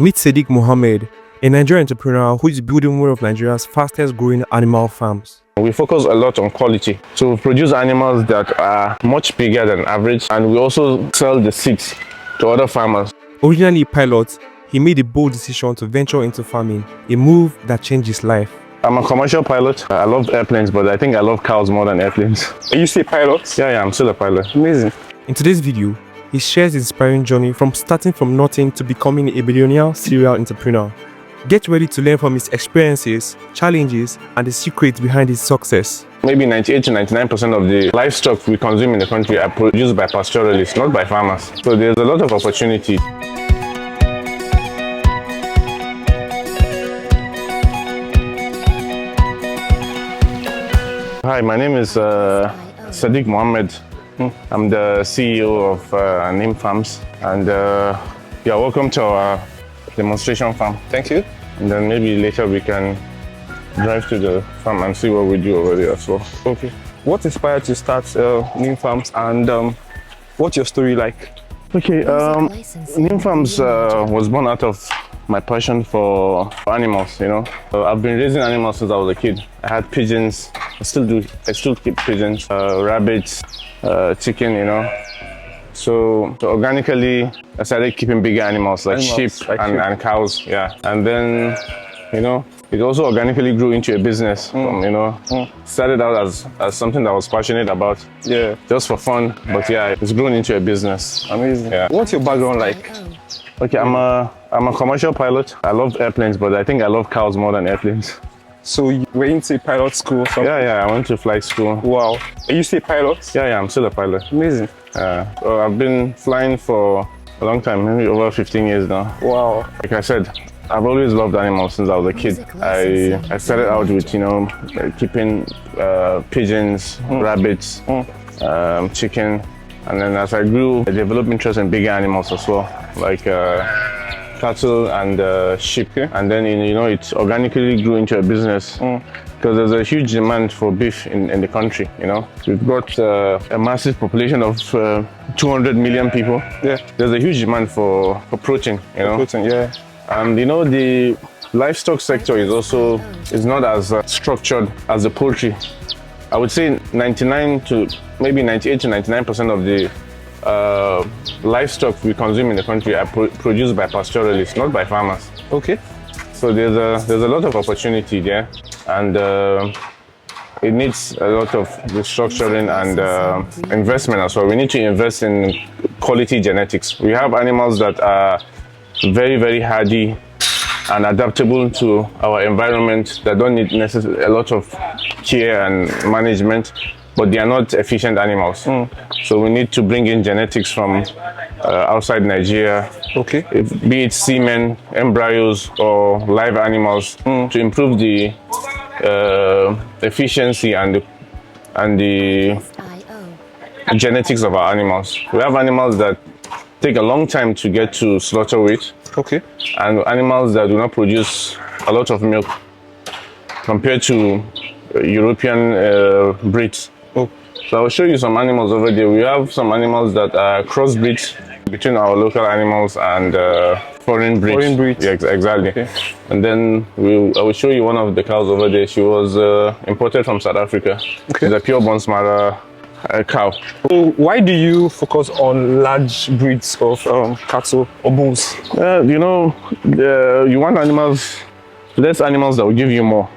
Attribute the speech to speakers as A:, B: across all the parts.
A: Meet Sadiq Mohammad, a Nigerian entrepreneur who is building one of Nigeria's fastest growing animal farms.
B: We focus a lot on quality. So we produce animals that are much bigger than average, and we also sell the seeds to other farmers.
A: Originally a pilot, he made a bold decision to venture into farming, a move that changed his life.
B: I'm a commercial pilot. I love airplanes, but I think I love cows more than airplanes.
C: Are you still a pilot?
B: Yeah, I'm still a pilot.
C: Amazing.
A: In today's video, he shares his inspiring journey from starting from nothing to becoming a billionaire serial entrepreneur. Get ready to learn from his experiences, challenges, and the secrets behind his success.
B: Maybe 98 to 99% of the livestock we consume in the country are produced by pastoralists, not by farmers. So there's a lot of opportunity. Hi, my name is Sadiq Mohammad. I'm the CEO of Neem Farms, and you're welcome to our demonstration farm.
C: Thank you.
B: And then maybe later we can drive to the farm and see what we do over there as well.
C: Okay. What inspired you to start Neem Farms, and what's your story like?
B: Okay, Neem Farms was born out of my passion for animals, you know. I've been raising animals since I was a kid. I had pigeons, I still keep pigeons, rabbits, chicken, you know. So organically, I started keeping bigger animals like sheep and cows, yeah. And then, you know, it also organically grew into a business. Started out as something that I was passionate about,
C: Yeah.
B: just for fun. But yeah, it's grown into a business.
C: Amazing.
B: Yeah.
C: What's your background like?
B: Okay, I'm a commercial pilot. I love airplanes, but I think I love cows more than airplanes.
C: So you were into pilot school or something?
B: Yeah, I went to flight school.
C: Wow. Are you still a pilot?
B: Yeah, I'm still a pilot.
C: Amazing.
B: So I've been flying for a long time, maybe over 15 years now.
C: Wow.
B: Like I said, I've always loved animals since I was a kid. I started out with, you know, keeping pigeons, rabbits, chicken. And then as I grew, I developed interest in bigger animals as well, like cattle and sheep. And then, you know, it organically grew into a business because there's a huge demand for beef in the country, you know. We've got a massive population of 200 million people.
C: Yeah.
B: There's a huge demand for protein, you know.
C: Protein, yeah.
B: And, you know, the livestock sector is not as structured as the poultry. I would say 99 to maybe 98 to 99% of the livestock we consume in the country are produced by pastoralists, not by farmers.
C: Okay.
B: So there's a lot of opportunity there, and it needs a lot of restructuring and investment as well. We need to invest in quality genetics. We have animals that are very, very hardy and adaptable to our environment, that don't need necessarily a lot of care and management, but they are not efficient animals. So we need to bring in genetics from outside Nigeria,
C: Okay.
B: be it semen, embryos, or live animals, to improve the efficiency and the genetics of our animals. We have animals that take a long time to get to slaughter weight,
C: Okay.
B: and animals that do not produce a lot of milk compared to European breeds.
C: Oh.
B: So I'll show you some animals over there. We have some animals that are crossbreeds between our local animals and foreign breeds.
C: Foreign breeds.
B: Yeah, exactly.
C: Okay.
B: And then I will show you one of the cows over there. She was imported from South Africa.
C: Okay.
B: It's a pure Bonsmara cow.
C: So why do you focus on large breeds of cattle or bulls?
B: You know, you want less animals that will give you more.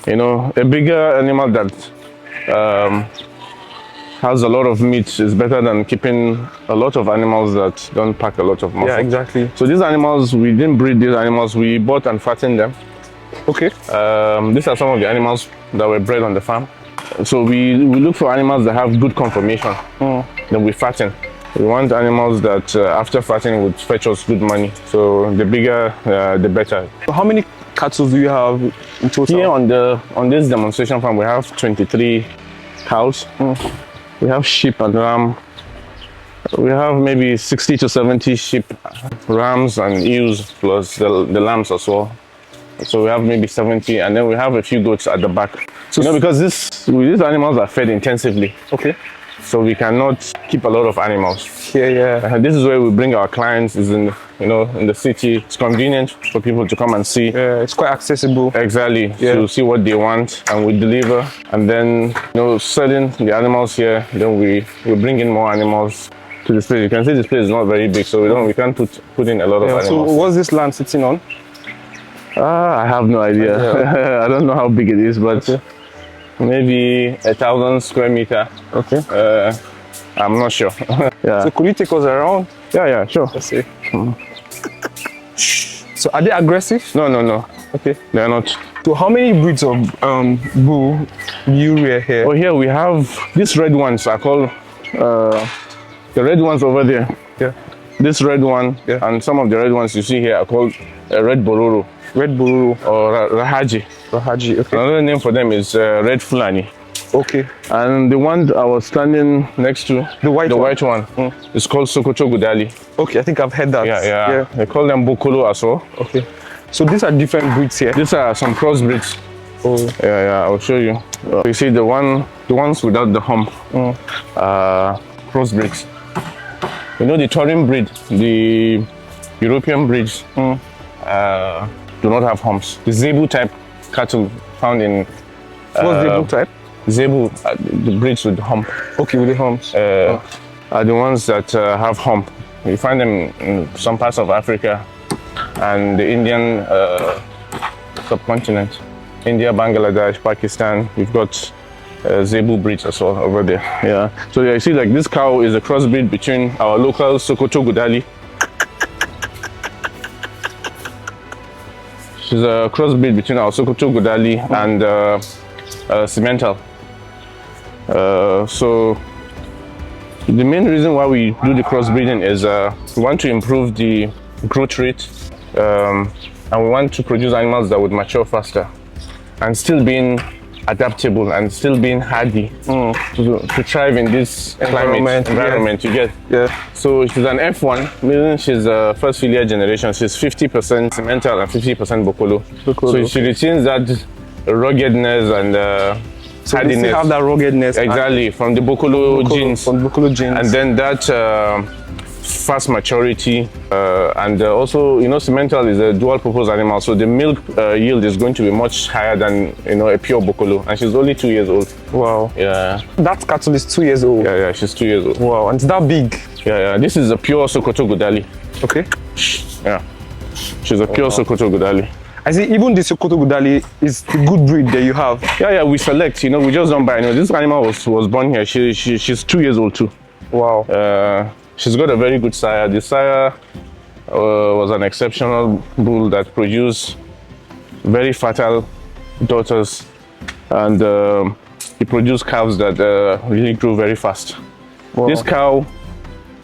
B: You know, a bigger animal that has a lot of meat is better than keeping a lot of animals that don't pack a lot of muscle.
C: Yeah, exactly.
B: So these animals, we didn't breed these animals, we bought and fattened them.
C: Okay.
B: These are some of the animals that were bred on the farm. So we look for animals that have good conformation, then we fatten. We want animals that after fattening would fetch us good money. So the bigger, the better.
C: So how many cattle do you have in total?
B: Here on this demonstration farm, we have 23 cows. We have sheep and ram. We have maybe 60 to 70 sheep, rams and ewes, plus the lambs as well. So we have maybe 70, and then we have a few goats at the back. So, you know, because these animals are fed intensively.
C: Okay.
B: so we cannot keep a lot of animals.
C: Yeah.
B: This is where we bring our clients. Is in in the city. It's convenient for people to come and see.
C: Yeah, it's quite accessible.
B: Exactly. To see what they want, and we deliver. And then selling the animals here. Then we bring in more animals to this place. You can see this place is not very big, so we can't put in a lot of animals.
C: So what's this land sitting on?
B: I have no idea. I don't know how big it is, but maybe 1,000 square meter.
C: Okay.
B: I'm not sure.
C: So could you take us around?
B: Yeah, sure.
C: Let's see. So are they aggressive?
B: No.
C: Okay.
B: They're not.
C: So how many breeds of bull do you rear here?
B: Oh, here we have these red ones are called the red ones over there.
C: Yeah.
B: This red one and some of the red ones you see here are called red bororo.
C: Red Bororo
B: or Rahaji.
C: Okay.
B: Another name for them is red Fulani.
C: Okay.
B: And the one I was standing next to,
C: the white
B: one, is called Sokoto Gudali.
C: Okay, I think I've heard that.
B: Yeah. They call them Bokolo as well.
C: Okay. So these are different breeds here.
B: These are some crossbreeds.
C: Oh.
B: Yeah, I'll show you. You see the ones without the hump. Crossbreeds. The Turin breed, the European breeds. Do not have humps. The Zebu type cattle found in
C: what's Zebu type?
B: Zebu, the breeds with hump.
C: Okay, with the humps.
B: Are the ones that have hump. You find them in some parts of Africa and the Indian subcontinent. India, Bangladesh, Pakistan. We've got Zebu breeds as well over there. Yeah. So you see, like this cow is a crossbreed between our local Sokoto Gudali. She's a crossbreed between our Sokoto Gudali and Cimental. So the main reason why we do the crossbreeding is we want to improve the growth rate and we want to produce animals that would mature faster and still being adaptable and still being hardy to thrive in this environment you get. So she's an F1, meaning she's a first filial generation. She's 50% Cimental and 50% Bokolo. So she retains that ruggedness and
C: so
B: hardiness.
C: They have that ruggedness.
B: Exactly, from the Bokolo genes.
C: From Bokolo genes.
B: And then that fast maturity and also Cimental is a dual purpose animal, so the milk yield is going to be much higher than a pure Bokolo, and she's only 2 years old.
C: Wow.
B: Yeah.
C: That cattle is 2 years old.
B: Yeah, she's 2 years old.
C: Wow, and it's that big.
B: Yeah. This is a pure Sokoto Gudali.
C: Okay.
B: Yeah. She's a pure Sokoto Gudali.
C: I see. Even the Sokoto Gudali is the good breed that you have.
B: Yeah. We select. We just don't buy. This animal was born here. She's 2 years old too.
C: Wow.
B: She's got a very good sire. The sire was an exceptional bull that produced very fertile daughters, and he produced calves that really grew very fast. Wow. This cow,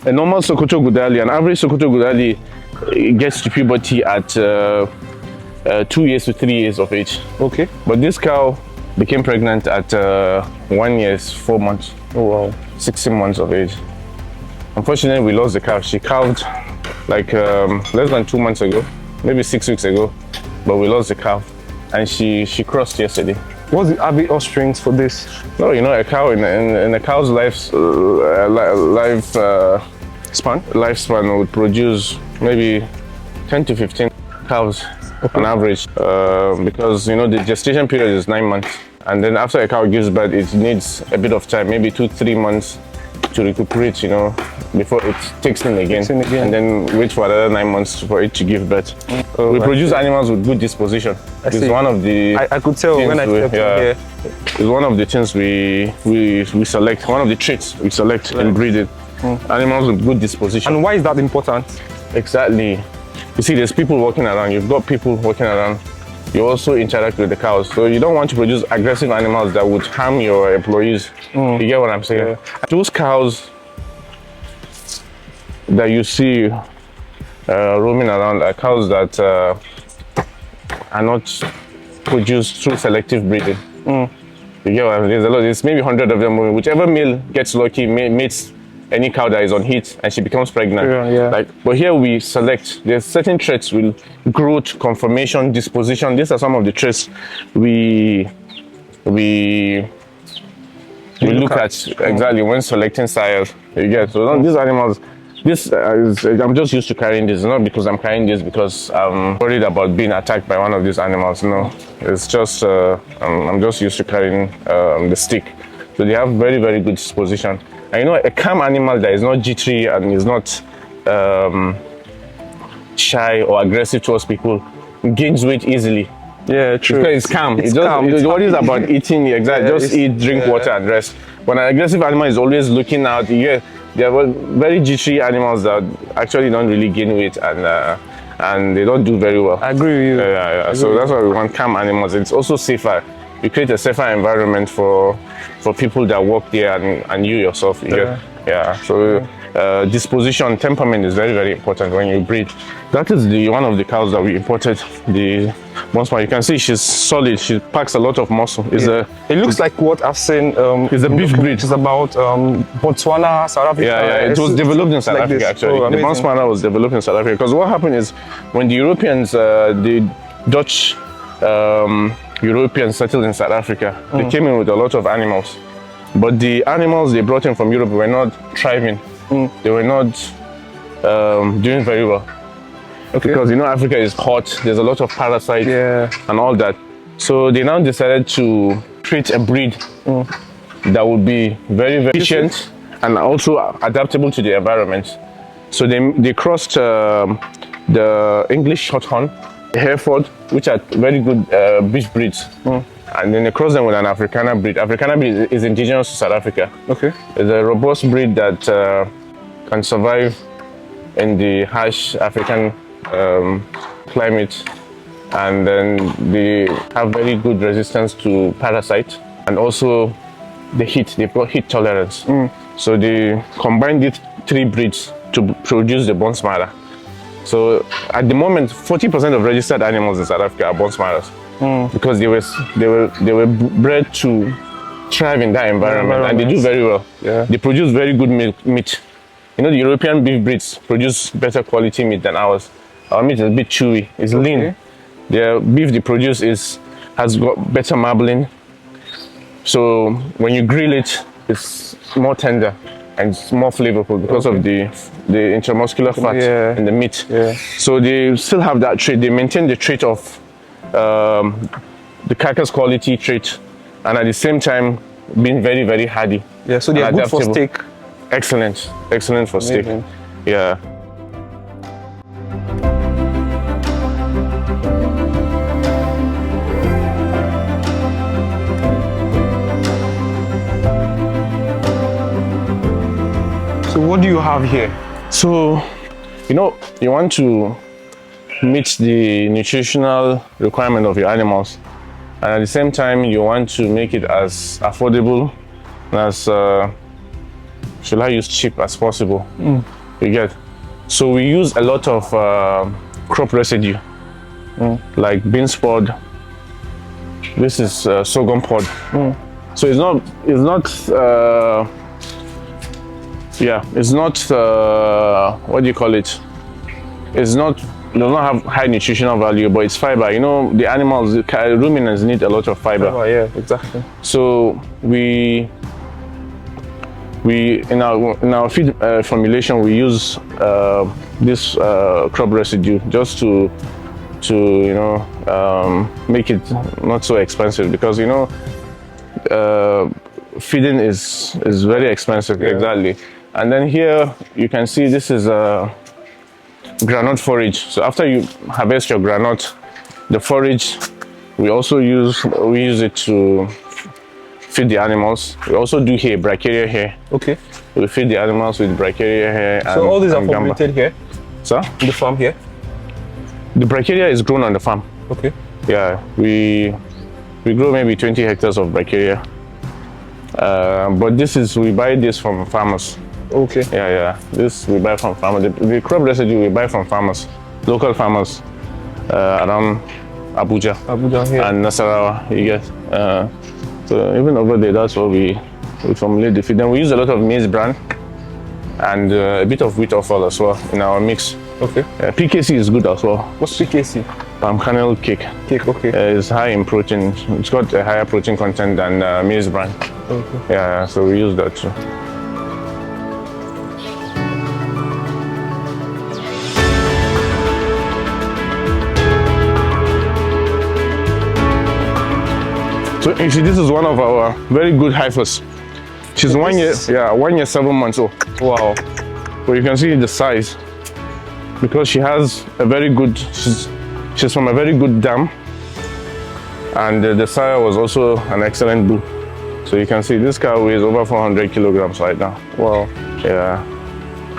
B: a normal Sokoto Gudali, an average Sokoto Gudali, gets to puberty at 2 years to 3 years of age.
C: Okay.
B: But this cow became pregnant at 1 year, 4 months.
C: Oh wow.
B: 16 months of age. Unfortunately, we lost the cow. She calved like less than 2 months ago, maybe 6 weeks ago, but we lost the cow, and she crossed yesterday.
C: What's the average offsprings for this?
B: No, a cow in a cow's lifespan would produce maybe 10 to 15 cows on average, because the gestation period is 9 months, and then after a cow gives birth, it needs a bit of time, maybe 2-3 months to recuperate, before it takes in again, and then wait for another 9 months for it to give birth. We produce animals with good disposition. It's one of the
C: I could tell when I stepped in here.
B: It's one of the things we select, one of the traits we select in breeding. Animals with good disposition.
C: And why is that important?
B: Exactly. You see, there's people walking around. You've got people walking around. You also interact with the cows. So you don't want to produce aggressive animals that would harm your employees. You get what I'm saying? Yeah. Those cows that you see roaming around are cows that are not produced through selective breeding. You get what I'm saying? There's a lot. There's maybe 100 of them. Whichever male gets lucky mates any cow that is on heat and she becomes pregnant. But here we select. There's certain traits will growth, conformation, disposition. These are some of the traits we we look at exactly when selecting sires. You get, so these animals. I'm just used to carrying this, not because I'm carrying this because I'm worried about being attacked by one of these animals. No, it's just I'm just used to carrying the stick. So they have very, very good disposition. And you know, a calm animal that is not jittery and is not shy or aggressive towards people gains weight easily.
C: Yeah, true.
B: Because it's calm.
C: It's
B: It just,
C: calm.
B: What is about eating? Exactly. Just eat, drink water, and rest. But an aggressive animal is always looking out. They are very jittery animals that actually don't really gain weight and they don't do very well.
C: I agree with you.
B: So that's why we want calm animals. It's also safer. You create a safer environment for people that work there and you yourself. So disposition, temperament is very, very important when you breed. That is one of the cows that we imported, the Bonsmara. You can see she's solid. She packs a lot of muscle.
C: It looks like what I've seen.
B: It's a beef breed.
C: It's about Botswana, South Africa.
B: It was developed in South Africa actually. The Bonsmara was developed in South Africa because what happened is when the Europeans, the Dutch Europeans settled in South Africa, they came in with a lot of animals. But the animals they brought in from Europe were not thriving. They were not doing very well. Because you know Africa is hot, there's a lot of parasites and all that. So they now decided to create a breed that would be very, very efficient and also adaptable to the environment. So they crossed the English Shorthorn, Hereford, which are very good beef breeds. And then they cross them with an Afrikaner breed. Afrikaner breed is indigenous to South Africa. It's a robust breed that can survive in the harsh African climate, and then they have very good resistance to parasites and also the heat. They've got heat tolerance. So they combine these three breeds to produce the Bonsmara. So at the moment, 40% of registered animals in South Africa are Bonsmaras. Because they were bred to thrive in that environment, and they do very well. They produce very good meat. You know, the European beef breeds produce better quality meat than ours. Our meat is a bit chewy, it's lean. The beef they produce has got better marbling. So when you grill it, it's more tender and it's more flavorful because of the intramuscular fat in the meat. So they still have that trait. They maintain the trait of the carcass quality trait, and at the same time being very, very hardy.
C: So they are good for steak.
B: Excellent for steak.
C: So what do you have here?
B: So, you know, you want to meet the nutritional requirement of your animals, and at the same time you want to make it as affordable and as should I use cheap as possible. You get, so we use a lot of crop residue like beans pod. This is sorghum pod. So it's not what do you call it, it's not, it does not have high nutritional value, but it's fiber. You know, the animals, the ruminants need a lot of fiber.
C: Exactly.
B: So we in our feed formulation we use this crop residue just to you know make it not so expensive, because you know feeding is very expensive. Exactly. And then here you can see this is groundnut forage. So after you harvest your groundnut, the forage we use it to feed the animals. We also do hay, brachiaria hay. We feed the animals with brachiaria hay.
C: So all these are formulated here?
B: Sir?
C: In the farm here?
B: The brachiaria is grown on the farm. We grow maybe 20 hectares of brachiaria. But we buy this from farmers. This we buy from farmers. The crop residue we buy from farmers, local farmers around Abuja
C: here.
B: And Nasarawa. You get. So even over there, that's what we formulate the feed. Then we use a lot of maize bran and a bit of wheat offal as well in our mix. PKC is good as well.
C: What's PKC?
B: palm kernel cake.
C: Cake, okay.
B: It's high in protein. It's got a higher protein content than maize bran.
C: Okay.
B: Yeah, so we use that too. So you see, this is one of our very good heifers. She's 1 year, 1 year, 7 months old.
C: Wow.
B: So you can see the size, because she has a very good, she's from a very good dam, and the sire was also an excellent bull. So you can see this cow weighs over 400 kilograms right now.
C: Wow.
B: Yeah.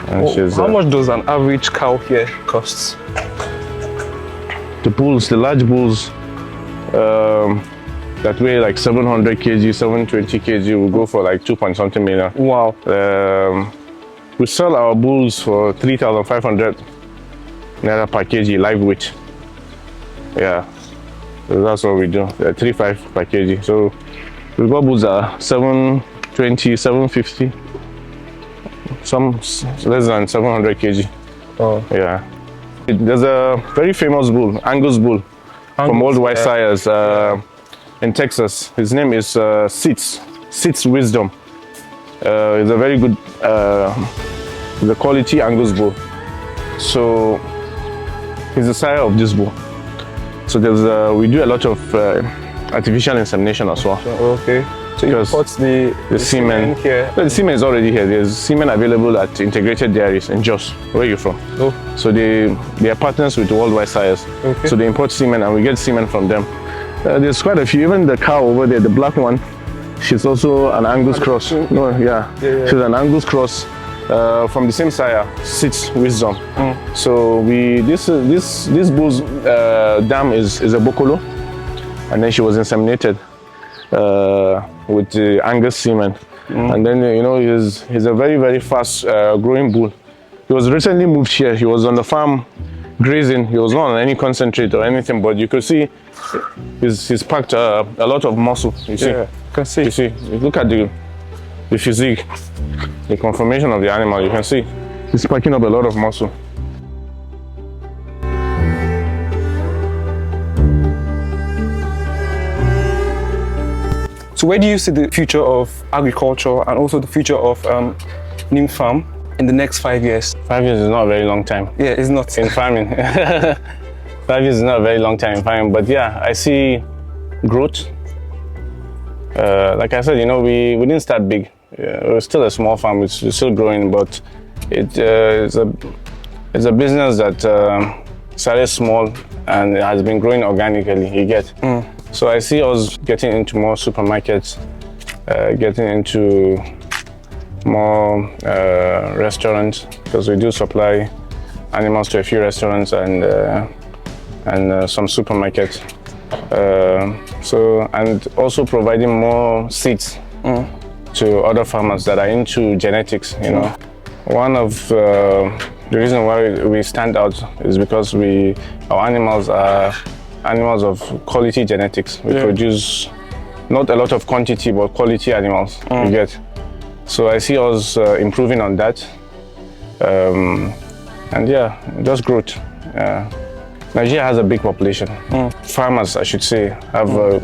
B: And she's,
C: how much does an average cow here cost?
B: The bulls, the large bulls, that weigh like 700 kg, 720 kg will go for like 2-point-something million.
C: Wow.
B: We sell our bulls for 3,500 naira per kg live weight. Yeah, so that's what we do. 3.5 per kg. So we've got bulls that are 720, 750, some less than 700 kg.
C: Oh.
B: Yeah. There's a very famous bull, Angus bull, from Old White Sires in Texas. His name is Sits Wisdom. He's a very good, he's a quality Angus bull. So he's the sire of this bull. So there's we do a lot of artificial insemination as well.
C: Okay. So you import the semen here?
B: No, the semen is already here. There's semen available at integrated dairies in Jos. Where are you from?
C: Oh. So
B: they are partners with Worldwide Sires.
C: Okay.
B: So they import semen and we get semen from them. There's quite a few. Even the cow over there, the black one, she's also an Angus cross. No, yeah. She's an Angus cross from the same sire, Sits Wisdom. So this bull's dam is a Bokolo, and then she was inseminated with the Angus semen. And then he's a very, very fast growing bull. He was recently moved here. He was on the farm grazing. He was not on any concentrate or anything, but you could see he's packed a lot of muscle. You see?
C: Yeah, can see.
B: You see? You look at the physique, the conformation of the animal. You can see he's packing up a lot of muscle.
C: So where do you see the future of agriculture and also the future of Neem Farm in the next 5 years?
B: 5 years is not a very long time.
C: Yeah, it's not.
B: In farming. 5 years is not a very long time in farming, but yeah, I see growth. Like I said, we didn't start big. We're still a small farm. It's still growing, but it's a business that started small and it has been growing organically. You get. So I see us getting into more supermarkets, getting into more restaurants, because we do supply animals to a few restaurants and some supermarkets. And also providing more seeds to other farmers that are into genetics. One of the reasons why we stand out is because our animals are animals of quality genetics. We produce not a lot of quantity, but quality animals. You get. So I see us improving on that, and yeah, just growth. Nigeria has a big population. Farmers, I should say, have a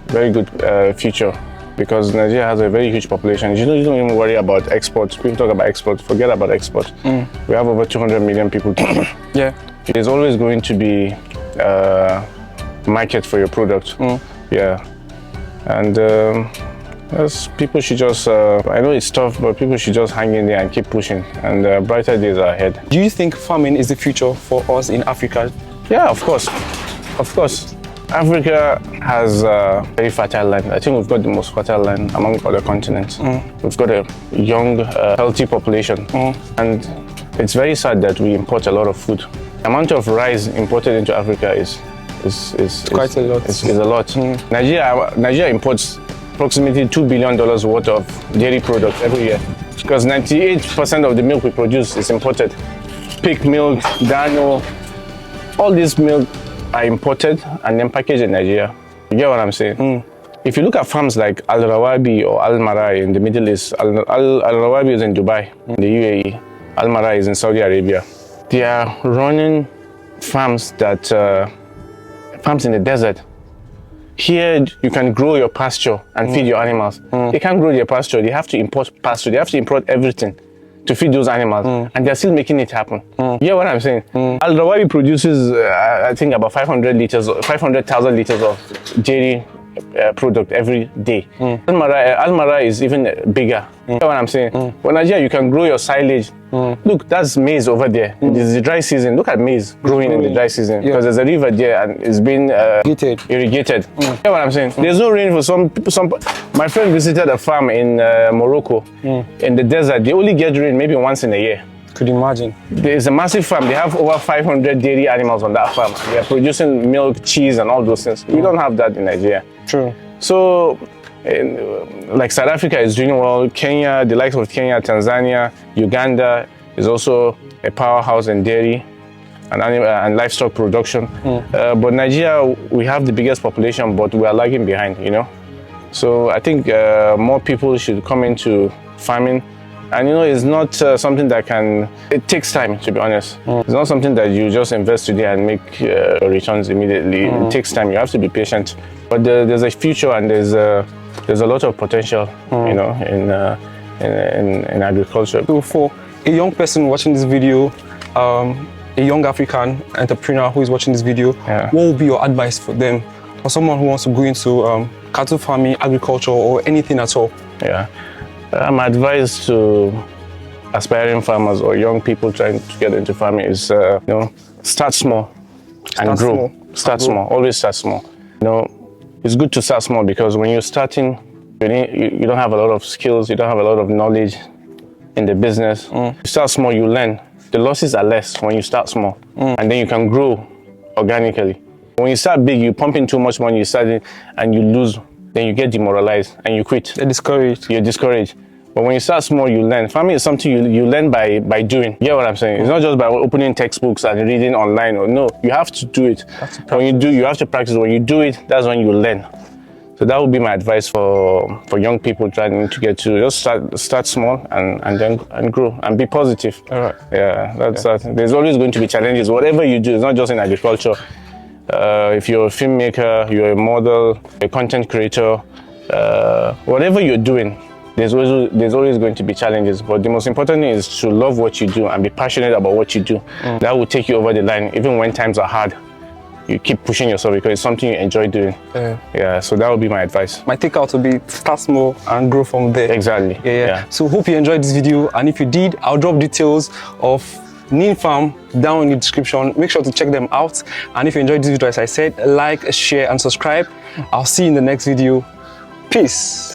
B: very good future, because Nigeria has a very huge population. You don't even worry about exports. People talk about exports, forget about exports. We have over 200 million people.
C: Yeah.
B: There's always going to be market for your product. Yeah. And yes, people should just, I know it's tough, but people should just hang in there and keep pushing, and brighter days are ahead.
C: Do you think farming is the future for us in Africa?
B: Yeah, of course. Of course. Africa has very fertile land. I think we've got the most fertile land among other continents. We've got a young, healthy population. And it's very sad that we import a lot of food. The amount of rice imported into Africa is
C: quite a lot.
B: It's a lot. Nigeria imports approximately $2 billion worth of dairy products every year, because 98% of the milk we produce is imported. Pig milk, Dano, all this milk are imported and then packaged in Nigeria. You get what I'm saying? If you look at farms like Al Rawabi or Al Marai in the Middle East, Al Rawabi is in Dubai, in the UAE. Al Marai is in Saudi Arabia. They are running farms that farms in the desert. Here, you can grow your pasture and feed your animals. They can't grow their pasture. They have to import pasture. They have to import everything to feed those animals, and they're still making it happen. You get what I'm saying? Al Rawabi produces, I think, about 500,000 liters of dairy product every day. Almara is even bigger. You know what I'm saying? But Nigeria, you can grow your silage. Look, that's maize over there. It's the dry season. Look at maize growing in the dry season because there's a river there and it's been irrigated. You know what I'm saying? There's no rain for some. My friend visited a farm in Morocco in the desert. They only get rain maybe once in a year.
C: Could you imagine?
B: There's a massive farm. They have over 500 dairy animals on that farm. They are producing milk, cheese, and all those things. We don't have that in Nigeria.
C: True.
B: So, like South Africa is doing well. Kenya, the likes of Kenya, Tanzania, Uganda is also a powerhouse in dairy and livestock production. But Nigeria, we have the biggest population, but we are lagging behind, you know. So I think more people should come into farming. And you know, it's not something that it takes time, to be honest. It's not something that you just invest today and make returns immediately. It takes time, you have to be patient. But there's a future and there's a lot of potential, you know, in agriculture.
C: So for a young person watching this video, a young African entrepreneur who is watching this video, what would be your advice for them? For someone who wants to go into cattle farming, agriculture, or anything at all?
B: Yeah. My advice to aspiring farmers or young people trying to get into farming is, you know, start small and grow. Start small. Always start small. You know, it's good to start small because when you're starting, you don't have a lot of skills, you don't have a lot of knowledge in the business. You start small, you learn. The losses are less when you start small, and then you can grow organically. When you start big, you pump in too much money, you start it, and you lose. Then you get demoralized and you quit. You're discouraged. But when you start small, you learn. Farming is something you learn by doing. You get what I'm saying? It's not just by opening textbooks and reading online. Or no, you have to do it. When you do, you have to practice. When you do it, that's when you learn. So that would be my advice for young people trying to get to just start small and then grow and be positive.
C: All right.
B: Yeah, that's that. There's always going to be challenges. Whatever you do, it's not just in agriculture. If you're a filmmaker, you're a model, a content creator, whatever you're doing, there's always going to be challenges. But the most important thing is to love what you do and be passionate about what you do. That will take you over the line, even when times are hard. You keep pushing yourself because it's something you enjoy doing. Yeah, so that would be my advice.
C: My takeout would be start small and grow from there.
B: Exactly.
C: Yeah. So hope you enjoyed this video, and if you did, I'll drop details of Neem Farm down in the description. Make sure to check them out. And if you enjoyed this video, as I said, like, share, and subscribe. I'll see you in the next video. Peace.